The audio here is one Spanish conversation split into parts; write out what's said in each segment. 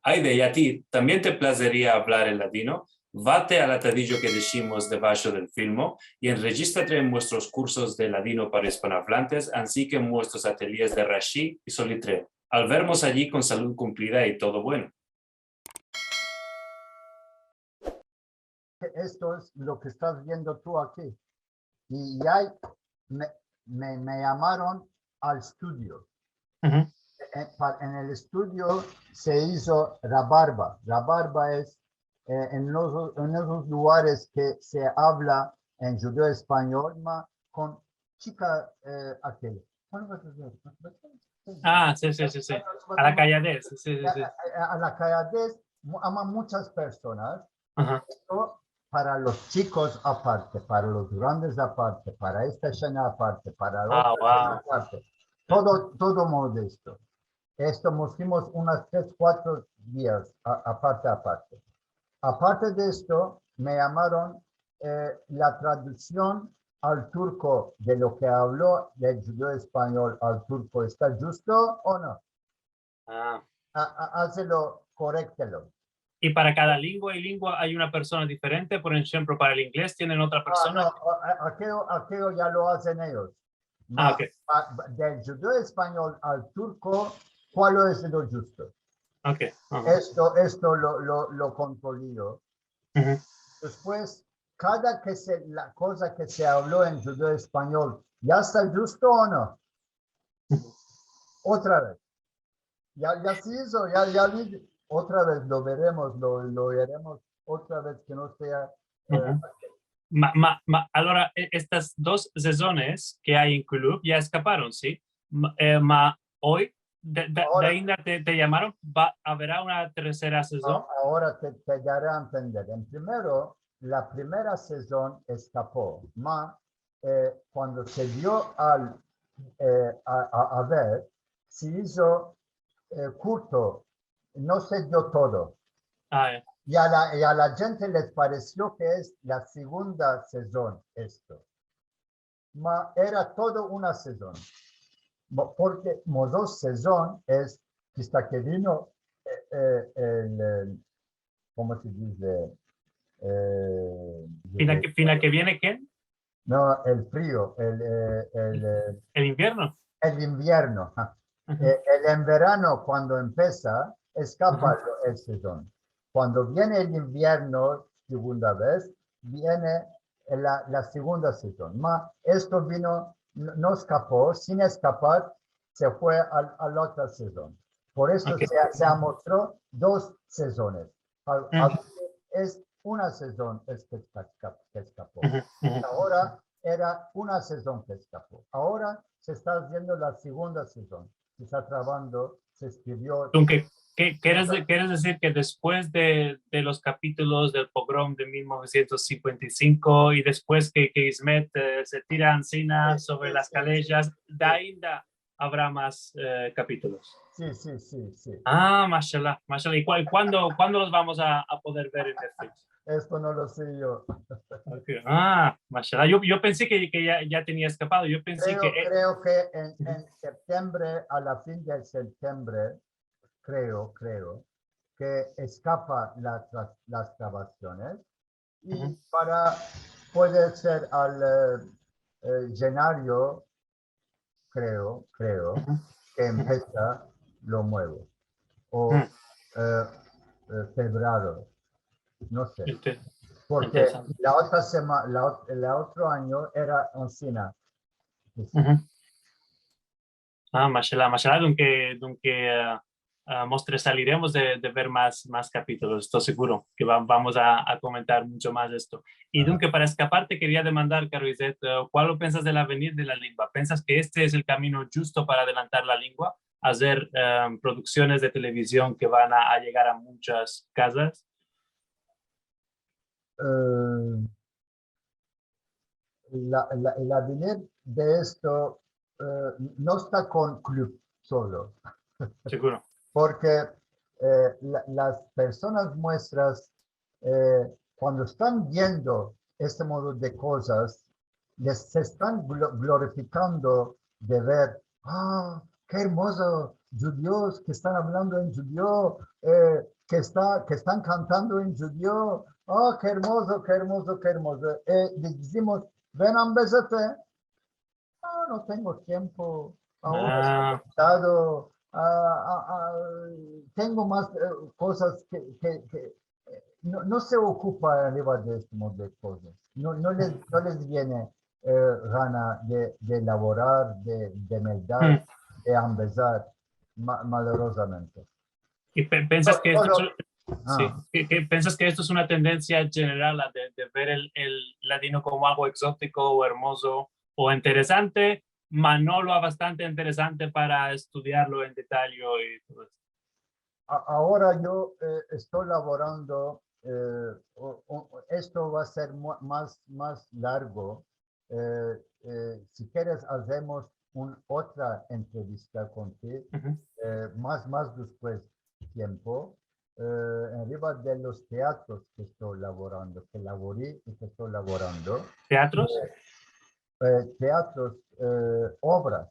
Aide, y a ti, ¿también te placería hablar en latino? Vate al atadillo que decimos debajo del filmo y enregístrate en nuestros cursos de ladino para hispanohablantes, así que en nuestros ateliers de Rashi y Solitre. Al vernos allí con salud cumplida y todo bueno. Esto es lo que estás viendo tú aquí. Y ya me llamaron al estudio. En el estudio se hizo rabarba. Rabarba es en esos lugares que se habla en judeo español con chica aquel. Ah, sí. A la calladez. Sí. A la calladez aman muchas personas. Esto para los chicos aparte, para los grandes aparte, para esta escena aparte, para la otra aparte. Todo modesto. Esto hicimos unas 3-4 días aparte. Aparte de esto, me llamaron la traducción al turco de lo que habló del judío español al turco. ¿Está justo o no? Hácelo, coréctelo. Y para cada lengua y lengua hay una persona diferente. Por ejemplo, para el inglés tienen otra persona. No, aquello ya lo hacen ellos. Okay. Del judío español al turco, ¿cuál es lo justo? Okay. Esto lo controlé yo. Después, la cosa que se habló en judío español, ¿ya está justo o no? Otra vez. Ya se hizo, ya otra vez lo veremos, lo haremos otra vez que no sea. Allora, estas dos sesiones que hay en club ya escaparon, ¿sí? Hoy, ainda te llamaron, ¿habrá una tercera sesión? Ahora te daré a entender. La primera sesión escapó, cuando se dio a ver, se hizo curto, no se dio todo. Y a la gente les pareció que es la segunda sesión esto. Era todo una sesión. Porque dos sesión es hasta que vino ¿cómo se dice? ¿Fina que viene qué? No, el frío, el invierno. El invierno. En verano, cuando empieza, escapa el sesión. Cuando viene el invierno, segunda vez, viene la segunda sesión. Esto vino, no escapó, sin escapar, se fue a la otra sesión. Por eso se mostró dos sesiones. Es una sesión que escapó. Ahora era una sesión que escapó. Ahora se está haciendo la segunda sesión. Se está trabajando, se escribió. ¿Quieres decir que después de los capítulos del pogrom de 1955 y después que Ismet se tira encima sobre las calellas, de ahí habrá más capítulos? Sí. Mashallah. ¿Y cuándo los vamos a poder ver en Netflix? Esto no lo sé yo. Mashallah. Yo pensé que ya tenía escapado. Yo pensé creo que en septiembre, a la fin de septiembre, creo que escapa las grabaciones y puede ser al llenario, creo, que empieza lo nuevo. O febrero, no sé. Porque la otra semana, el otro año era encina. Mashallah, dunque saliremos de ver más capítulos, estoy seguro que vamos a comentar mucho más esto. Y dunque, para escapar, te quería demandar, caro Iset, ¿cuál piensas del avenir de la lengua? ¿Piensas que este es el camino justo para adelantar la lengua? ¿Hacer producciones de televisión que van a llegar a muchas casas? El avenir de esto no está con club solo. Seguro. Porque las personas muestras, cuando están viendo este modo de cosas, se están glorificando de ver, qué hermoso, judíos que están hablando en judío, que están cantando en judío. Oh, qué hermoso, qué hermoso, qué hermoso. Decimos, ven a Ambezate. No tengo tiempo. Ahora estoy ocupado. Tengo más cosas que no se ocupa arriba de este modo de cosas. No les viene gana de elaborar, de meldar, de ambezar, malorosamente. ¿Y piensas que esto Ah. piensas que esto es una tendencia general de ver el ladino como algo exótico o hermoso o interesante, mas no lo bastante interesante para estudiarlo en detalle y todo eso? Ahora yo estoy laborando, esto va a ser más largo. Si quieres, hacemos otra entrevista contigo, más después tiempo, arriba de los teatros que estoy laborando, que laboré y que estoy laborando. ¿Teatros? Teatros, obras.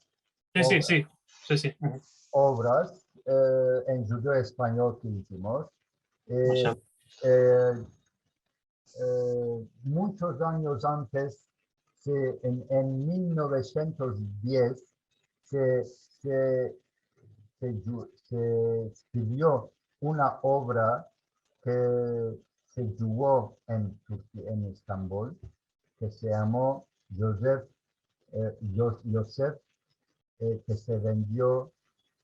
Sí. Obras en judío español que hicimos. Muchos años antes, en 1910, se escribió una obra que se jugó en Estambul, que se llamó Joseph, que se vendió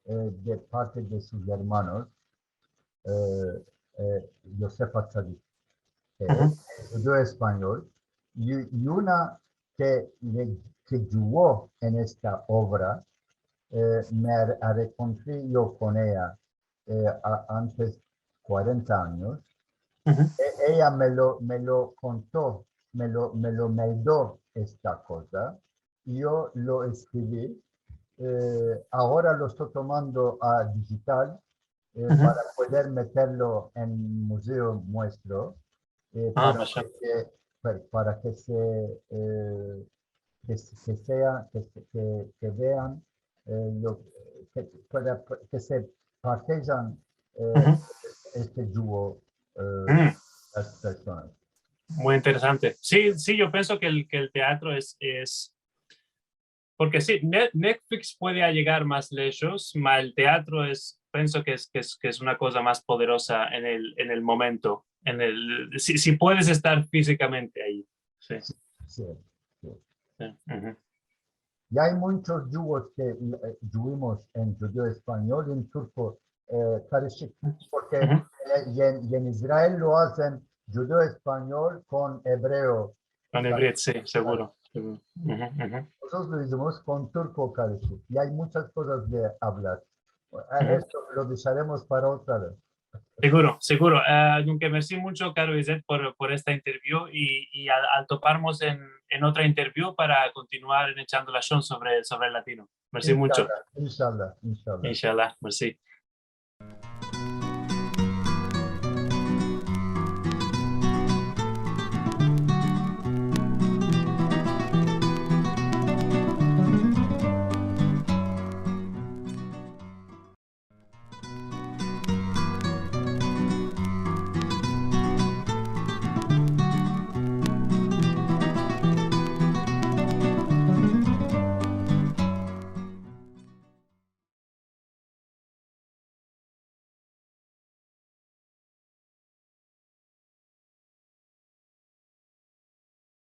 de parte de sus hermanos, Joseph Atzadik, que es judío español, y una que jugó en esta obra, me encontré yo con ella antes 40 años. Ella me lo contó, me lo meldó esta cosa, yo lo escribí. Ahora lo estoy tomando a digital para poder meterlo en el museo nuestro, para que vean que se partajan este dúo las personas. Muy interesante. Sí, yo pienso que el teatro es porque sí, Netflix puede llegar más lejos, pero el teatro pienso que es una cosa más poderosa en el momento, si puedes estar físicamente ahí. Sí. Y hay muchos dúos que tuvimos en judío español y en turco karışık, porque y en Israel lo hacen judío español con hebreo. Con hebreo, sí, seguro. Nosotros lo hicimos con turco karışık y hay muchas cosas de hablar. Esto lo dejaremos para otra vez. Seguro. Dunque, merci mucho, caro Izet, por esta interview y al toparnos en otra interview para continuar echando la show sobre el latino. Merci mucho. Inshallah. Inshallah, merci.